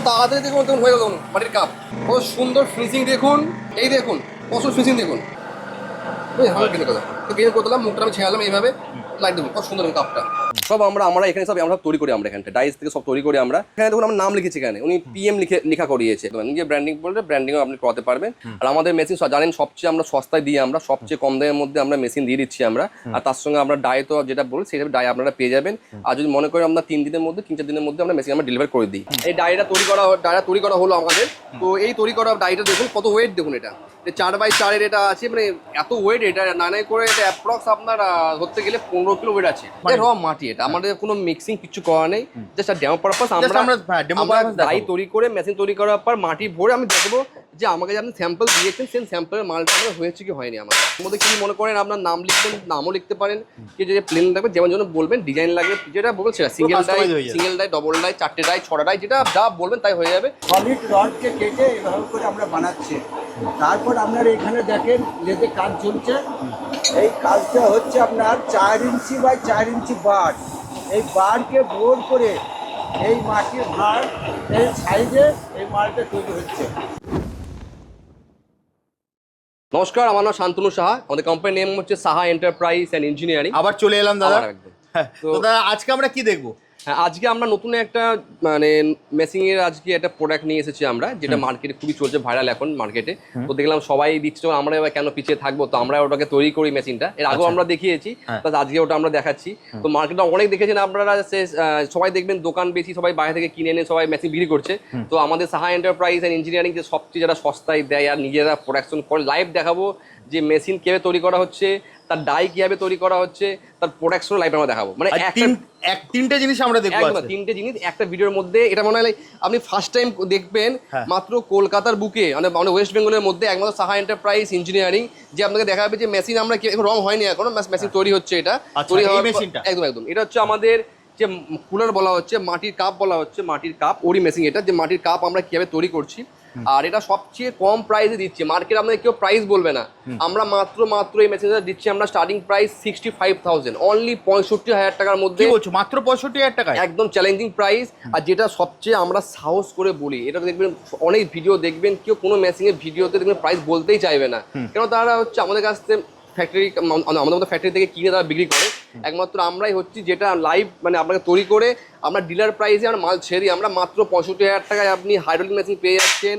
তাড়াতাড়ি দেখুন তখন হয়ে গেল মাটির কাপ। কত সুন্দর ফিনিশিং দেখুন, এই দেখুন কত ফিনিশিং দেখুন। হালকা কিনে কথা তো গেম করলাম, মুখটা আমি ছেড়ালাম এইভাবে, লাইট দেখুন কত সুন্দর কাপটা। সব আমরা এখানে সব আমরা তৈরি করি, আমরা এখানটা ডাইস থেকে সব তৈরি করি আমরা। এখানে দেখুন আমার নাম লিখেছি, এখানে উনি PM লেখা করিয়েছে। নিজে ব্র্যান্ডিং বললে ব্র্যান্ডিংও আপনি করাতে পারবেন। আর আমাদের মেশিন জানেন সবচেয়ে আমরা সস্তায় দিই, আমরা সবচেয়ে কম দামের মধ্যে আমরা মেশিন দিয়ে দিচ্ছি আমরা। আর তার সঙ্গে আমরা ডাই তো যেটা বলি সেটা ডাই আপনারা পেয়ে যাবেন। আর যদি মনে করেন আমরা 3 দিনের মধ্যে 3-4 দিনের মধ্যে আমরা মেশিন আমরা ডেলিভার করে দিই। এই ডাইটা তৈরি করা হলো আমাদের। তো এই তৈরি করা ডাইটা দেখুন কত ওয়েট দেখুন, এটা 4x4 এটা আছে, মানে এত ওয়েট, এটা নাই করে এটা অ্যাপ্রক্স আপনার ধরতে গেলে 15 কিলো ওয়েট আছে। র মাটি, এটা আমাদের কোনো মিক্সিং কিছু করা নেই, জাস্ট ডেমো পারপাস। আমরা ডাই তৈরি করে মেশিন তৈরি করার পর মাটি ভরে আমি দেখবো যে আমাকে যে আপনি স্যাম্পল দিয়েছেন সেই স্যাম্পলের মালটা আমার হয়েছে কি হয়নি। আমার মধ্যে কি মনে করেন আপনার নাম লিখবেন, নামও লিখতে পারেন, কি যে প্লেন লাগবে যেমন জন্য বলবেন, ডিজাইন লাগবে যেটা বলবেন সেটা, single die, double die, 4টে die, 6টা ডাই, যেটা যা বলবেন তাই হয়ে যাবে। সলিড রডকে কেটে এভাবে করে আমরা বানাচ্ছি। তারপর আপনার এখানে দেখেন লেদে কাজ চলছে। এই কাজটা হচ্ছে আপনার 4 ইঞ্চি বাই 4 ইঞ্চি বার। এই বারকে বোর করে এই মাটির ভাঁড় এই সাইজে এই মালটা তৈরি হচ্ছে। নমস্কার, আমার নাম শান্তনু সাহা, আমাদের কোম্পানির নেম হচ্ছে সাহা এন্টারপ্রাইজ অ্যান্ড ইঞ্জিনিয়ারিং। আবার চলে এলাম দাদা। তো দাদা আজকে আমরা কি দেখবো? হ্যাঁ, আজকে আমরা নতুন একটা মানে মেশিনের আজকে একটা প্রোডাক্ট নিয়ে এসেছি আমরা, যেটা মার্কেটে খুবই চলছে, ভাইরাল এখন মার্কেটে। তো দেখলাম সবাই দিচ্ছে, আমরা এবার কেন পিছিয়ে থাকবো, তো আমরা ওটাকে তৈরি করি মেশিনটা। এর আগেও আমরা দেখিয়েছি, প্লাস আজকে ওটা আমরা দেখাচ্ছি। তো মার্কেটে অনেক দেখেছেন আপনারা, সবাই দেখবেন দোকান বেশি, সবাই বাইরে থেকে কিনে এনে সবাই মেশিন বিক্রি করছে। তো আমাদের সাহা এন্টারপ্রাইজ অ্যান্ড ইঞ্জিনিয়ারিং যে সবচেয়ে যারা সস্তায় দেয় আর নিজেরা প্রোডাকশন করে, লাইভ দেখাবো যে মেশিন কীভাবে তৈরি করা হচ্ছে, তার ডাই কিভাবে তৈরি করা হচ্ছে, তার প্রোডাকশন লাইভ আমরা দেখাবো। মানে তিনটে জিনিস আমরা দেখবো, 3টে জিনিস একটা ভিডিওর মধ্যে। এটা মনে হয় আপনি ফার্স্ট টাইম দেখবেন মাত্র কলকাতার বুকে, মানে ওয়েস্ট বেঙ্গলের মধ্যে একমাত্র সাহা এন্টারপ্রাইজ ইঞ্জিনিয়ারিং, যে আপনাকে দেখাবে যে মেশিন আমরা রং হয়নি এখনো, মেশিন তৈরি হচ্ছে। এটা তৈরি হওয়ার একদম এটা হচ্ছে আমাদের যে কুলার বলা হচ্ছে, মাটির কাপ বলা হচ্ছে, মাটির কাপ ওরি মেশিন। এটা যে মাটির কাপ আমরা কিভাবে তৈরি করছি, আর এটা সবচেয়ে কম প্রাইসে দিচ্ছি। মার্কেট আপনাদের কেউ প্রাইস বলবে না, আমরা মাত্র এই মেশিনটা দিচ্ছি আমরা স্টার্টিং প্রাইস 65,000, অনলি 65,000 টাকার মধ্যে। মাত্র 65,000 টাকা, একদম চ্যালেঞ্জিং প্রাইস। আর যেটা সবচেয়ে আমরা সাহস করে বলি, এটা দেখবেন অনেক ভিডিও দেখবেন, কেউ কোনো মেশিনের ভিডিওতে দেখবেন প্রাইস বলতেই চাইবে না, কেন তারা হচ্ছে আমাদের কাছ থেকে আমাদের মতো ফ্যাক্টরি থেকে কিনে তারা বিক্রি করে। একমাত্র আমরাই হচ্ছি যেটা লাইভ, মানে আপনাকে তৈরি করে আমরা ডিলার প্রাইসে আমরা মাল ছেড়ে দিই। আমরা মাত্র 65,000 টাকায় আপনি হাইড্রোলিক মেশিন পেয়ে যাচ্ছেন,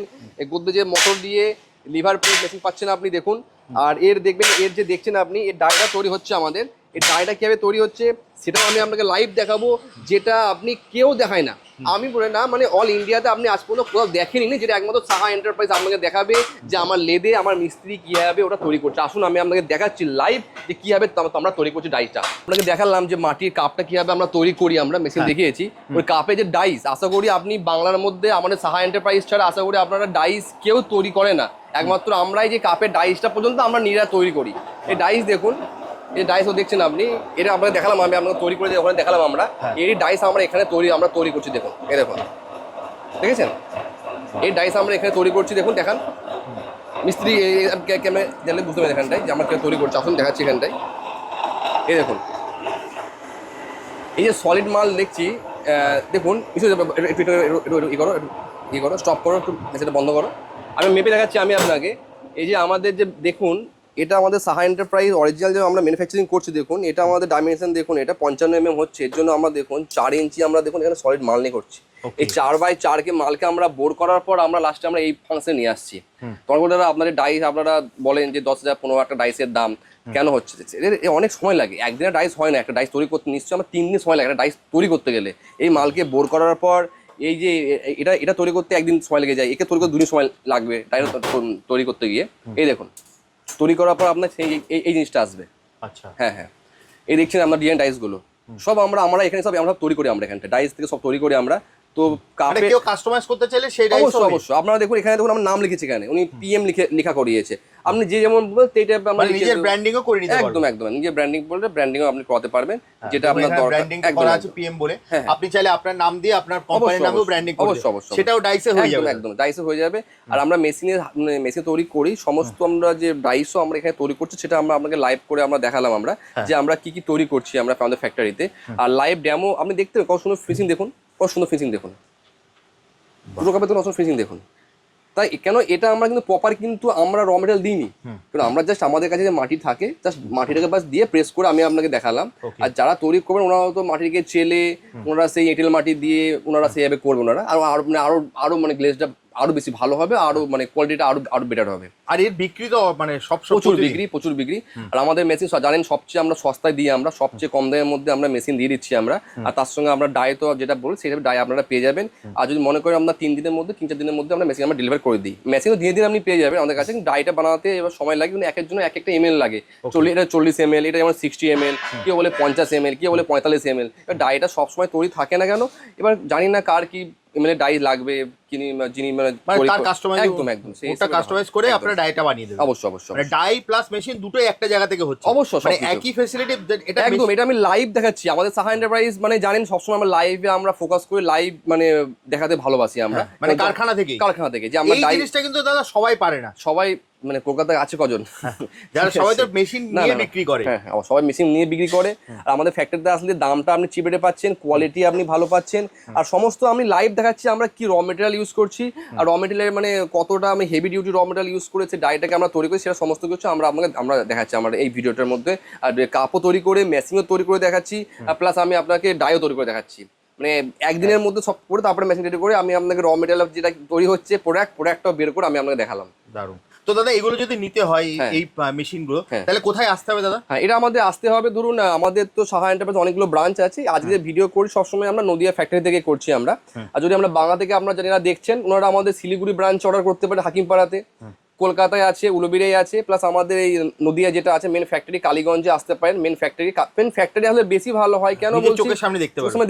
গোদরেজের মোটর দিয়ে লিভার প্রেস মেশিন পাচ্ছেন আপনি দেখুন। আর এর দেখবেন, এর যে দেখছেন আপনি, এর ডাইটা তৈরি হচ্ছে আমাদের। এই ডাইটা কীভাবে তৈরি হচ্ছে সেটাও আমি আপনাকে লাইভ দেখাবো, যেটা আপনি কেউ দেখায় না। আমি বলে না, মানে অল ইন্ডিয়াতে আপনি আজ পর্যন্ত কোথাও দেখেনি, যেটা একমাত্র সাহা এন্টারপ্রাইজ আপনাকে দেখাবে যে আমার লেদে আমার মিস্ত্রি কীভাবে ওটা তৈরি করছে। আসুন আমি আপনাকে দেখাচ্ছি লাইভ যে কীভাবে আমরা তৈরি করছি ডাইসটা। আপনাকে দেখালাম যে মাটির কাপটা কীভাবে আমরা তৈরি করি, আমরা মেশিন দেখিয়েছি। ওই কাপে যে ডাইস, আশা করি আপনি বাংলার মধ্যে আমাদের সাহা এন্টারপ্রাইজ ছাড়া আশা করি আপনারা ডাইস কেউ তৈরি করে না। একমাত্র আমরাই যে কাপের ডাইসটা পর্যন্ত আমরা নিজেরা তৈরি করি। এই ডাইস দেখুন, এই ডাইসও দেখছেন আপনি, এটা আপনাকে দেখালাম, আমি আপনাকে তৈরি করে ওখানে দেখালাম আমরা। এই ডাইস আমরা এখানে তৈরি করছি দেখুন, এই দেখুন দেখেছেন, এই ডাইস আমরা এখানে তৈরি করছি দেখুন, দেখান মিস্ত্রি ক্যামেরা জানলে বুঝতে পারবেন এখানটায় যে আমরা কেউ তৈরি করছি। আসুন দেখাচ্ছি এখানটায়, এই দেখুন এই যে সলিড মাল দেখছি দেখুন। ই করো স্টপ করো, একটু সেটা বন্ধ করো, আমি মেপে দেখাচ্ছি আমি আপনাকে। এই যে আমাদের যে দেখুন, এটা আমাদের সাহা এন্টারপ্রাইজ অরিজিনাল যে আমরা ম্যানুফ্যাকচারিং করছি দেখুন, এটা আমাদের ডাইমেনশন দেখুন, এটা 55 mm হচ্ছে। এর জন্য আমরা দেখুন 4 ইঞ্চি আমরা দেখুন এখানে সলিড মাল নিয়ে করছি। এই 4x4 মালকে আমরা বোর করার পর আমরা লাস্টে আমরা এই ফাংশনে নিয়ে আসছি। তখন আপনাদের ডাইস আপনারা বলেন যে 10,000 15,000 টাকা ডাইসের দাম কেন হচ্ছে, অনেক সময় লাগে, একদিনে ডাইস হয় না। একটা ডাইস তৈরি করতে নিশ্চয়ই আমার 3 দিন সময় লাগে একটা ডাইস তৈরি করতে গেলে। এই মালকে বোর করার পর এই যে এটা তৈরি করতে 1 দিন সময় লেগে যায়, একে তৈরি করতে 2 দিন সময় লাগবে ডাইস তৈরি করতে গিয়ে। এই দেখুন তৈরি করার পর আপনার এই জিনিসটা আসবে। আচ্ছা, হ্যাঁ এই দেখছেন আপনার ডিজাইন ডাইসগুলো সব আমরা এখানে সব আমরা তৈরি করি, আমরা এখানটা ডাইস থেকে সব তৈরি করি আমরা। তো কাপে কেউ কাস্টমাইজ করতে চাইলে সেই ডাইস অবশ্যই আপনারা দেখুন, এখানে দেখুন আমার নাম লিখেছি, এখানে উনি PM লেখা করিয়েছে। আপনি যে যেমন বলবেন সেই টাইপের আমরা নিজের ব্র্যান্ডিংও করে নিতে পারবেন। একদম নিজের ব্র্যান্ডিং বললে ব্র্যান্ডিংও আপনি করতে পারবেন, যেটা আপনার দরকার। ব্র্যান্ডিং করা আছে PM বলে, আপনি চাইলে আপনার নাম দিয়ে আপনার কোম্পানির নামেও ব্র্যান্ডিং করতে অবশ্যই সেটাও ডাইসে হয়ে যাবে, একদম ডাইসে হয়ে যাবে। আর আমরা মেশিন তৈরি করি সমস্ত, আমরা যে ডাইসও আমরা এখানে তৈরি করছি সেটা আমরা আপনাকে লাইভ করে আমরা দেখালাম আমরা যে আমরা কি তৈরি করছি আমরা আমাদের ফ্যাক্টরিতে। আর লাইভ ডেমো আপনি দেখতে কত সুন্দর ফিনিশিং দেখুন, কত সুন্দর ফিনিশিং দেখুন, পুরো কাপে তো নতুন ফিনিশিং দেখুন। তাই কেন এটা আমরা কিন্তু প্রপার কিন্তু আমরা র মেটেরিয়াল দিইনি, কারণ আমরা জাস্ট আমাদের কাছে যে মাটি থাকে জাস্ট মাটিটাকে বাস দিয়ে প্রেস করে আমি আপনাকে দেখালাম। আর যারা তৈরি করবেন ওনারা তো মাটিকে চেলে ওনারা সেই এঁটেল মাটি দিয়ে ওনারা সেইভাবে করবে ওনারা, আরো আরো আরো মানে গ্লেজটা আরো বেশি ভালো হবে, আরো মানে কোয়ালিটিটা আরো আরো বেটার হবে। আর এর বিক্রি তো মানে সব প্রচুর বিক্রি। আর আমাদের মেশিন জানেন সবচেয়ে আমরা সস্তায় দিই, আমরা সবচেয়ে কম দামের মধ্যে আমরা মেশিন দিয়ে দিচ্ছি আমরা। আর তার সঙ্গে আমরা ডাই তো যেটা বলি সেটা ডাই আপনারা পেয়ে যাবেন। আর যদি মনে করেন আমরা 3-4 দিনের মধ্যে আমরা মেশিন আমরা ডেলিভার করে দিই। মেশিনও দিয়ে দিন আপনি পেয়ে যাবেন আমাদের কাছে। ডাইটা বানাতে এবার সময় লাগে, কিন্তু একের জন্য এক একটা এমএল লাগে। এটা 40 ml, এটা যেমন 60 ml, কেউ বলে 50 ml, কেউ বলে 45 ml। এবার ডাইটা সবসময় তৈরি থাকে না কেন, এবার জানি না কার কি এমএলএ ডাই লাগবে, যিনি মানে তার কাস্টমাইজ একদম ওটা কাস্টমাইজ করে আপনারা ডাইটা বানিয়ে দেবেন। অবশ্যই মানে ডাই প্লাস মেশিন দুটোই একটা জায়গা থেকে হচ্ছে অবশ্যই, মানে একই ফ্যাসিলিটি। এটা একদম, এটা আমি লাইভ দেখাচ্ছি। আমাদের সাহা এন্টারপ্রাইজ মানে জানেন সবসময় আমরা লাইভে আমরা ফোকাস করি, লাইভ মানে দেখাতে ভালোবাসি আমরা, মানে কারখানা থেকে যে আমরা এই জিনিসটা কিন্তু দাদা সবাই পারে না। সবাই মানে কলকাতায় আছে কজন যারা সবাই তো মেশিন নিয়ে বিক্রি করে। হ্যাঁ, সবাই মেশিন নিয়ে বিক্রি করে। আর আমাদের ফ্যাক্টরিতে আসলে দামটা আপনি চিপ রেটে পাচ্ছেন, কোয়ালিটি আপনি ভালো পাচ্ছেন। আর সমস্ত আমি লাইভ দেখাচ্ছি আমরা কি র মেটেরিয়াল ইউজ করছি, আর র মেটেরিয়াল মানে কতটা আমি হেভি ডিউটি র মেটেরিয়াল ইউজ করেছি, ডাইটাকে আমরা তৈরি করি, সেটা সমস্ত কিছু আমরা দেখাচ্ছি আমার এই ভিডিওটার মধ্যে। আর কাপও তৈরি করে, মেশিনও তৈরি করে দেখাচ্ছি, আর প্লাস আমি আপনাকে ডাইও তৈরি করে দেখাচ্ছি। মানে একদিনের মধ্যে সব করে তারপরে মেশিন রেডি করে আমি আপনাকে র মেটেরিয়াল যেটা তৈরি হচ্ছে প্রোডাক্টটাও বের করে আমি আপনাকে দেখালাম। দারুণ। তো দাদা এগুলো যদি নিতে হয় এই মেশিনগুলো তাহলে কোথায় আসতে হবে দাদা? হ্যাঁ, এটা আমাদের আসতে হবে, ধরুন আমাদের তো সাহা এন্টারপ্রাইজ অনেকগুলো ব্রাঞ্চ আছে। আজকে ভিডিও করি সবসময় আমরা নদিয়া ফ্যাক্টরি থেকে করছি আমরা। আর যদি আমরা বাংলা থেকে আপনারা যারা দেখছেন ওনারা আমাদের শিলিগুড়ি ব্রাঞ্চ অর্ডার করতে পারে, হাকিমপাড়াতে, কলকাতায় আছে, উলুবিরাই আছে, প্লাস আমাদের এই নদিয়া যেটা আছে মেন ফ্যাক্টরি কালীগঞ্জে আসতে পারেন। মেন ফ্যাক্টরি আসলে বেশি ভালো হয়, কেন বলছি চোখের সামনে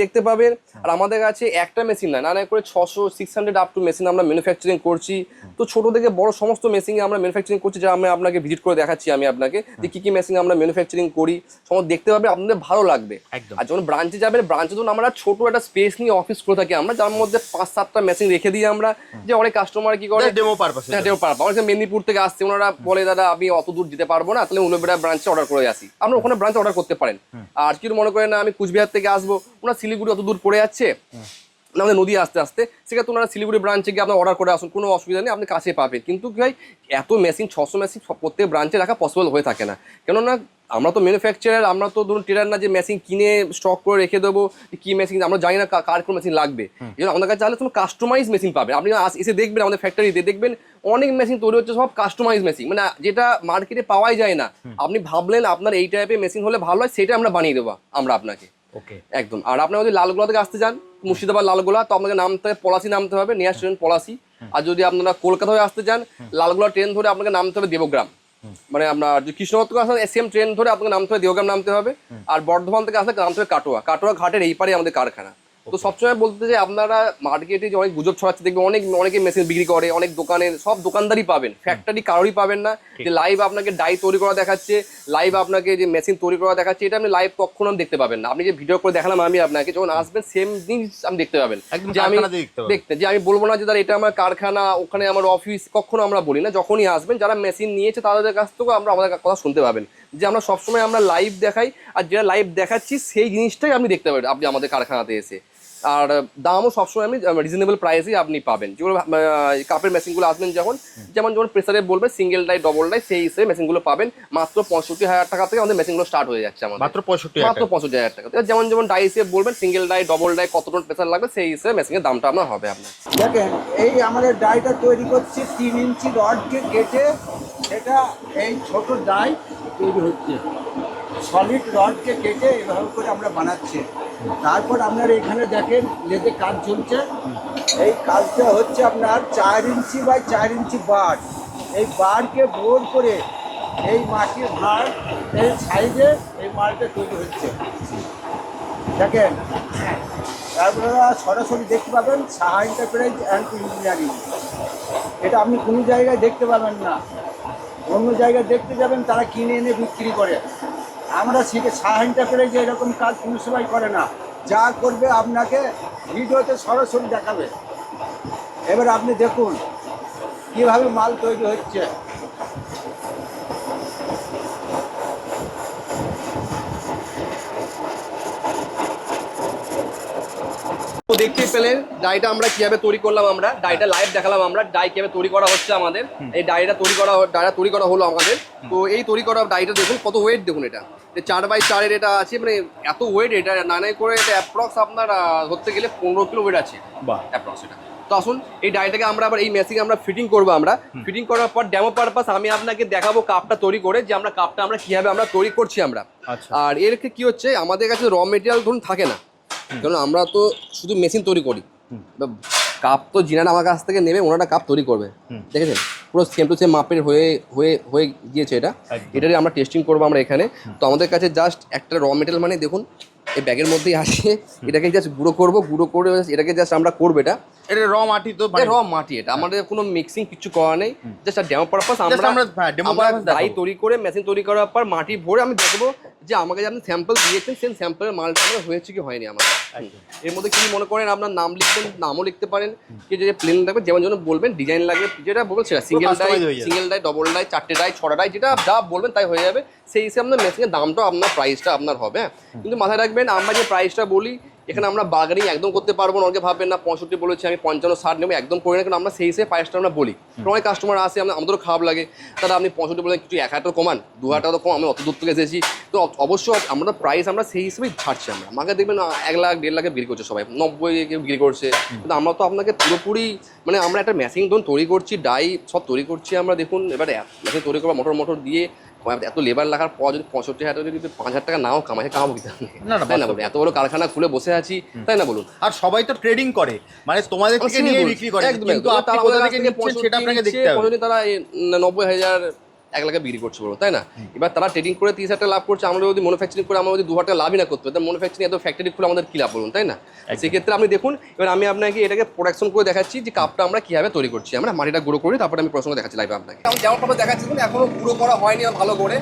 দেখতে পাবেন। আর আমাদের কাছে একটা মেশিন না করে 600-600 আপ টু মেশিন আমরা ম্যানুফ্যাকচারিং করছি। তো ছোট থেকে বড় সমস্ত মেশিন আমরা ম্যানুফ্যাকচারিং করছি, যা আমি আপনাকে ভিজিট করে দেখাচ্ছি আমি আপনাকে যে কি মেশিন আমরা ম্যানুফ্যাকচারিং করি, সমস্ত দেখতে পাবে, আপনাদের ভালো লাগবে। আর যখন ব্রাঞ্চে যাবেন, ব্রাঞ্চে ধরুন আমরা ছোট একটা স্পেস নিয়ে অফিস করে থাকি আমরা, যার মধ্যে 5-7টা মেশিন রেখে দিই আমরা। যে অনেক কাস্টমার কি করে ডেমো পারপাস, মেদিনীপুর থেকে আসছে, ওনারা বলে দাদা আমি অত দূর যেতে পারবো না, তাহলে উলুবেড়া ব্রাঞ্চে অর্ডার করে আসি। আপনারা ওখানে ব্রাঞ্চে অর্ডার করতে পারেন। আর কি মনে করেন না আমি কুচবিহার থেকে আসবো, ওনারা শিলিগুড়ি অত দূর পড়ে যাচ্ছে আমাদের নদী আসতে সেক্ষেত্রে ওনারা শিলিগুড়ি ব্রাঞ্চে গিয়ে আপনার অর্ডার করে আসুন, কোনো অসুবিধা নেই, আপনি কাছে পাবেন। কিন্তু কি হয়, এত মেশিন 600 মেশিন প্রত্যেক ব্রাঞ্চে রাখা পসিবল হয়ে থাকে না, কেননা আমরা তো ম্যানুফ্যাকচারার, আমরা তো ধরুন ট্রেডার না যে মেশিন কিনে স্টক করে রেখে দেবো। কি মেশিন আমরা জানি না কার কোন মেশিন লাগবে, এই জন্য আমাদের কাছে চাইলে তুমি কাস্টমাইজ মেশিন পাবেন। আপনি এসে দেখবেন আমাদের ফ্যাক্টরিতে, দেখবেন অনেক মেশিন তৈরি হচ্ছে, সব কাস্টমাইজ মেশিন, মানে যেটা মার্কেটে পাওয়াই যায় না। আপনি ভাবলেন আপনার এই টাইপের মেশিন হলে ভালো হয়, সেটা আমরা বানিয়ে দেবো আমরা আপনাকে একদম। আর আপনি যদি লালগোলা থেকে আসতে চান, মুর্শিদাবাদ লালগোলা, তো আপনাকে নামতে হবে পলাশি, নামতে হবে নিয়ার স্টেশন পলাশি। আর যদি আপনারা কলকাতা হয়ে আসতে চান, লালগোলা ট্রেন ধরে আপনাকে নামতে হবে দেবগ্রাম, মানে আপনার যদি কৃষ্ণনগর থেকে আসেন সেম ট্রেন ধরে আপনাকে নামতে হবে দেবগ্রাম নামতে হবে। আর বর্ধমান থেকে আসলে নামতে হবে কাটোয়া ঘাটের এই পারে আমাদের কারখানা। তো সবসময় বলতে চাই, আপনারা মার্কেটে যে অনেক গুজব ছড়াচ্ছে দেখবেন, অনেকে মেশিন বিক্রি করে, অনেক দোকানে, সব দোকানদারই পাবেন, ফ্যাক্টরি কারোরই পাবেন না যে লাইভ আপনাকে ডাই তৈরি করা দেখাচ্ছে, লাইভ আপনাকে যে মেশিন তৈরি করা দেখাচ্ছে, এটা আপনি লাইভ কখনো দেখতে পাবেন না। আপনি যে ভিডিও করে দেখালাম আমি আপনাকে, যখন আসবেন সেম জিনিস আপনি দেখতে পাবেন। যে আমি যে আমি বলবো না যে এটা আমার কারখানা, ওখানে আমার অফিস, কখনো আমরা বলি না। যখনই আসবেন, যারা মেশিন নিয়েছে তাদের কাছ থেকেও আমাদের কথা শুনতে পাবেন, যে আমরা সবসময় আমরা লাইভ দেখাই, আর যেটা লাইভ দেখাচ্ছি সেই জিনিসটাই আপনি দেখতে পাবেন আপনি আমাদের কারখানাতে এসে। আর দামও সবসময় আমি রিজনেবল প্রাইসেই আপনি পাবেন। যেগুলো কাপের মেশিনগুলো আসবেন যেমন প্রেসারে বলবেন সিঙ্গেল ডাই, ডবল ডাই, সেই হিসেবে মেশিনগুলো পাবেন। মাত্র 65,000 টাকা থেকে আমাদের মেশিনগুলো স্টার্ট হয়ে যাচ্ছে আমাদের, মাত্র 65,000 টাকা। যেমন ডাই হিসেবে বলবেন সিঙ্গেল ডাই, ডবল ডাই, কত টন প্রেসার লাগবে, সেই হিসেবে মেশিনের দামটা আপনার হবে আপনার। দেখেন, এই আমাদের ডাইটা তৈরি করছে 3 ইঞ্চি রডকে কেটে, এটা এই ছোট ডাই তৈরি হচ্ছে, সলিড রডকে কেটে এভাবে করে আমরা বানাচ্ছি। তারপর আপনারা এখানে দেখেন লেদে কাজ চলছে। এই কাজটা হচ্ছে আপনার 4 ইঞ্চি বাই 4 ইঞ্চি বার। এই বারকে বোর করে এই মাটির ভাঁড় এই সাইডে এই মালটা তৈরি হচ্ছে দেখেন। আপনারা সরাসরি দেখতে পাবেন সাহা এন্টারপ্রাইজ অ্যান্ড ইঞ্জিনিয়ারিং, এটা আপনি কোনো জায়গায় দেখতে পাবেন না। অন্য জায়গায় দেখতে যাবেন তারা কিনে এনে বিক্রি করে, আমরা সাহা এন্টারপ্রাইজে এরকম কাজ কোনো সময় করে না। যা করবে আপনাকে ভিডিওতে সরাসরি দেখাবে। এবার আপনি দেখুন কীভাবে মাল তৈরি হচ্ছে। তো দেখতেই পেলেন ডাইটা আমরা কিভাবে তৈরি করলাম, আমরা ডাইটা লাইভ দেখালাম, আমরা ডাই কিভাবে তৈরি করা হচ্ছে আমাদের। এই ডাইটা তৈরি করা হলো আমাদের। তো এই তৈরি করা ডাইটা দেখুন কত ওয়েট, দেখুন এটা 4x4 এটা আছে, মানে এত ওয়েট, এটা নাই করে এটা অ্যাপ্রক্স আপনার ধরতে গেলে 15 কিলো ওয়েট আছে অ্যাপ্রক্স এটা। তো আসুন এই ডাইটাকে আমরা আবার এই মেশিনে আমরা ফিটিং করবো। আমরা ফিটিং করার পর ডেমো পারপাস আমি আপনাকে দেখাবো কাপটা তৈরি করে, যে আমরা কাপটা আমরা কিভাবে আমরা তৈরি করছি আমরা। আর এর কি হচ্ছে, আমাদের কাছে র মেটেরিয়াল ধরুন থাকে না, কারণ আমরা তো শুধু মেশিন তৈরি করি। কাপ তো জিনারা আমার কাছ থেকে নেবে, ওনারা কাপ তৈরি করবে, দেখেছেন পুরো সেম টু সেম মাপের হয়ে গিয়েছে। এটারই আমরা টেস্টিং করবো আমরা এখানে। তো আমাদের কাছে জাস্ট একটা র মেটেরিয়াল মানে দেখুন এই ব্যাগের মধ্যেই আসে, এটাকে জাস্ট গুঁড়ো করে এটাকে জাস্ট আমরা করবো। এটা র মাটি, তো র মাটি, এটা আমাদের কোনো মিক্সিং কিছু করা নেই, জাস্ট ডেমো পারপাস। আমরা ডাই তৈরি করে মেশিন তৈরি করার পর মাটি ভরে আমি দেখবো যে আমাকে যে আপনি স্যাম্পল দিয়েছেন সেই স্যাম্পলের মালটা আমার হয়েছে কি হয়নি আমার। এর মধ্যে কি মনে করেন আপনার নাম লিখবেন, নামও লিখতে পারেন, কি যে প্লেন লাগবে যেমন জন্য বলবেন, ডিজাইন লাগবে যেটা বলবেন সেটা, single die, double die, 4টে die, 6টা ডাই, যেটা যা বলবেন তাই হয়ে যাবে। সেই হিসেবে আপনার মেশিনের দামটাও আপনার প্রাইসটা আপনার হবে। কিন্তু মাথায় রাখবেন আমরা যে প্রাইসটা বলি এখানে আমরা বার্গেনিং একদম করতে পারবো না। অনেকে ভাববেন না 65 বলেছি আমি 55-60 নেবো, একদম করে না, কারণ আমরা সেই হিসেবে প্রাইসটা আমরা বলি। অনেক কাস্টমার আসে, আমাদেরও খারাপ লাগে, তারা আপনি 65 বলেন, কিছু 1000 টাকা কমান, 2000 টাকা কম, আমি অত দূর থেকে এসেছি। তো অবশ্যই আমরা প্রাইস আমরা সেই হিসেবেই ছাড়ছি। আমরা আমাকে দেখবেন 1 লাখ 1.5 লাখে বিক্রি করছে সবাই, 90 কেউ বিক্রি করছে। কিন্তু আমরা তো আপনাকে পুরোপুরি মানে আমরা একটা মেশিন ধরুন তৈরি করছি, ডাই সব তৈরি করছি আমরা। দেখুন এবার মেশিন তৈরি করা মোটর দিয়ে এত লেবার লাগার পর যদি 65,000 টাকা যদি 5,000 টাকা নাও কামাবো কি? তাই না বলুন? এত বড় কারখানা খুলে বসে আছি, তাই না বলুন? আর সবাই তো ট্রেডিং করে, মানে তোমাদের থেকে নিয়ে বিক্রি করে, কিন্তু আপনি কোথা থেকে নিচ্ছেন সেটা আপনাকে দেখতে হবে। তারা 90,000 1 লাখে বিক্রি করছে বলো, তাই না? এবার তারা ট্রেডিং করে 30,000 টাকা লাভ করছে, আমরা যদি ম্যানুফ্যাকচারিং করে আমরা যদি 2,000 টাকা লাভই না করতে পারি, তাহলে ম্যানুফ্যাকচারিং এত ফ্যাক্টরি খুলে আমাদের কি লাভ বলুন, তাই না? সেক্ষেত্রে আপনি দেখুন এবার আমি আপনাকে এটাকে প্রোডাকশন করে দেখাচ্ছি যে কাপটা আমরা কিভাবে তৈরি করছি। আমরা মাটিটা গুঁড়ো করি, তারপরে আমি প্রশ্ন দেখাচ্ছি লাইভে আপনাকে। যেমন ভাবে দেখাচ্ছি এখনো গুঁড়ো করা হয়নি ভালো করে,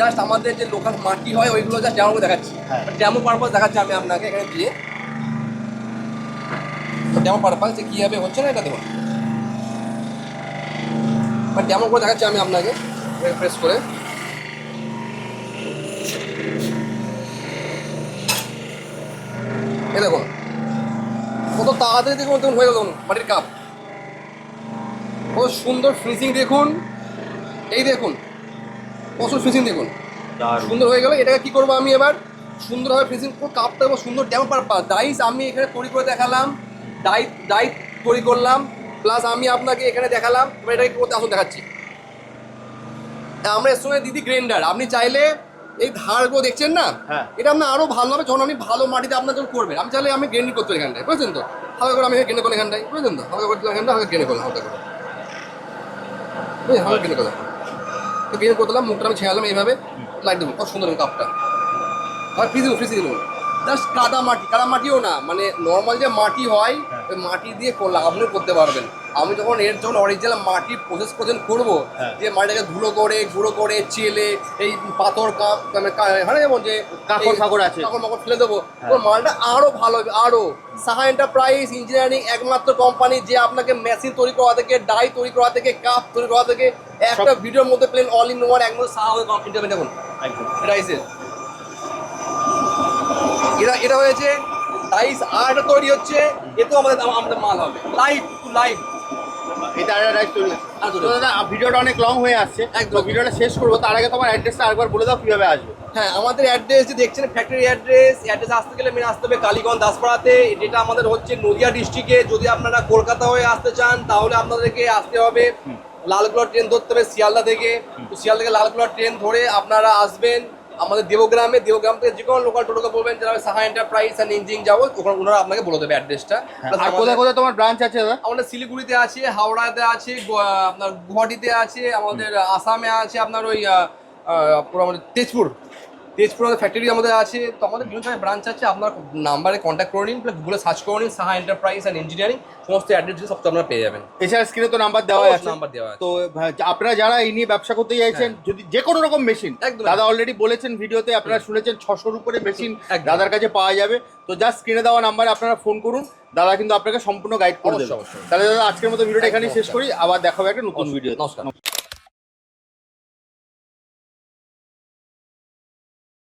জাস্ট আমাদের যে লোকাল মাটি হয় ওইগুলো জাস্ট যেমন দেখাচ্ছি, ডেমো পারপাস দেখাচ্ছি আমি আপনাকে এখানে দিয়ে। ডেমো পারপাস যে কিভাবে হচ্ছে না এটা দেখুন, ডেমো করে দেখাচ্ছি আমি আপনাকে প্রেস করে। এই দেখুন কত তাড়াতাড়ি দেখুন হয়ে গেল মাটির কাপ, কত সুন্দর ফিনিশিং দেখুন। এই দেখুন কত ফিনিশিং দেখুন, সুন্দর হয়ে গেল। এটাকে কি করবো আমি এবার সুন্দরভাবে ফিনিশিং করবো কাপটা, এবং সুন্দর ডেমো পারপাস ডাইস আমি এখানে তৈরি করে দেখালাম, ডাই তৈরি করলাম, প্লাস আমি আপনাকে এখানে দেখালাম। এবার এটাকে কি করতে আসুন দেখাচ্ছি। আমরা এর সঙ্গে দিদি গ্রাইন্ডার, আপনি চাইলে এই ধারগুলো দেখছেন না, এটা আপনার আরো ভালো হবে যখন আপনি ভালো মাটিতে আপনার যখন করবেন। আমি চাইলে আমি গ্রেন্ডিং করতে এখানটায়, বুঝছেন তো, হালকা করে আমি গ্রেন্ড করলাম এখানটায়, বুঝছেন তো, হালকা করে এখানটা হালকা গ্রেন্ড করলাম, হালকা করে বুঝলেন, হালকা গ্রেন্ড করলাম। তো গ্রেন্ড করলাম, মুখটা আমি ছেড়ালাম এইভাবে, লাইট দেবো, কত সুন্দর কাপটা। আর ফ্রিজ দেবো, জাস্ট কাদা মাটিও না, মানে নর্মাল যে মাটি হয় ওই মাটি দিয়ে করলাম, আপনিও করতে পারবেন। আমি যখন অরিজিনাল মাটির প্রসেস করবো, যে মাটিটাকে গুঁড়ো করে চেলে এই পাথর মানে যেমন যে কাকড় আছে কাকড় ফেলে দেবো, তো মালটা আরো ভালো হবে। আরো সাহা এন্টারপ্রাইজ ইঞ্জিনিয়ারিং একমাত্র কোম্পানি যে আপনাকে মেশিন তৈরি করা থেকে, ডাই তৈরি করা থেকে, কাপ তৈরি করা থেকে একটা ভিডিওর মধ্যে প্লেন অল ইন ওয়ান একমাত্র সাহা কোম্পানি। দেখুন এটা হয়েছে ডাইস, আর এটা তৈরি হচ্ছে, এতেও আমাদের মাল হবে লাইভ টু লাইভ। এটা রাইস তৈরি হচ্ছে। দাদা ভিডিওটা অনেক লং হয়ে আসছে, একদম ভিডিওটা শেষ করবো, তার আগে তোমার অ্যাড্রেসটা আরেকবার বলে দাও কিভাবে আসবে। হ্যাঁ, আমাদের অ্যাড্রেস যে দেখছেন ফ্যাক্টরি অ্যাড্রেস আসতে গেলে মেন আসতে হবে কালীগঞ্জ দাসপাড়াতে, যেটা আমাদের হচ্ছে নদিয়া ডিস্ট্রিক্টে। যদি আপনারা কলকাতা হয়ে আসতে চান তাহলে আপনাদেরকে আসতে হবে লালগোলা ট্রেন ধরতে হবে শিয়ালদা থেকে। তো শিয়ালদা থেকে লালগোলা ট্রেন ধরে আপনারা আসবেন আমাদের দেবগ্রাম থেকে যে কোনো লোকাল টোটোকে বলবেন যারা সাহা এন্টারপ্রাইজ অ্যান্ড ইঞ্জিনিয়ারিং যাবো, ওখানে ওনারা আপনাকে বলে দেবে অ্যাড্রেসটা। আর কোথায় কোথায় তোমার ব্রাঞ্চ আছে দাদা? আমাদের শিলিগুড়িতে আছে, হাওড়াতে আছে, আপনার গুয়াহাটিতে আছে, আমাদের আসামে আছে, আপনার ওই আমাদের তেজপুর আমাদের ফ্যাক্টরি আমাদের আছে। তো আমাদের বিভিন্ন জায়গায় ব্রাঞ্চ আছে, আপনার নাম্বারে কন্ট্যাক্ট করে নিন, গুগলে সার্চ করে নিন সাহা এন্টারপ্রাইজ অ্যান্ড ইঞ্জিনিয়ারিং, সমস্ত অ্যাড্রেস সব আপনারা পেয়ে যাবেন। এছাড়া স্ক্রিনে তো নাম্বার দেওয়া আছে। তো আপনারা যারা এই নিয়ে ব্যবসা করতে চাইছেন, যদি যে কোনো রকম মেশিন, দাদা অলরেডি বলেছেন ভিডিওতে, আপনারা শুনেছেন 600-র উপরে মেশিন দাদার কাছে পাওয়া যাবে। তো জাস্ট স্ক্রিনে দেওয়া নাম্বারে আপনারা ফোন করুন, দাদা কিন্তু আপনাকে সম্পূর্ণ গাইড করে দেবে। তাহলে দাদা আজকের মতো ভিডিওটা এখানেই শেষ করি, আবার দেখা হবে একটা নতুন ভিডিও। নমস্কার।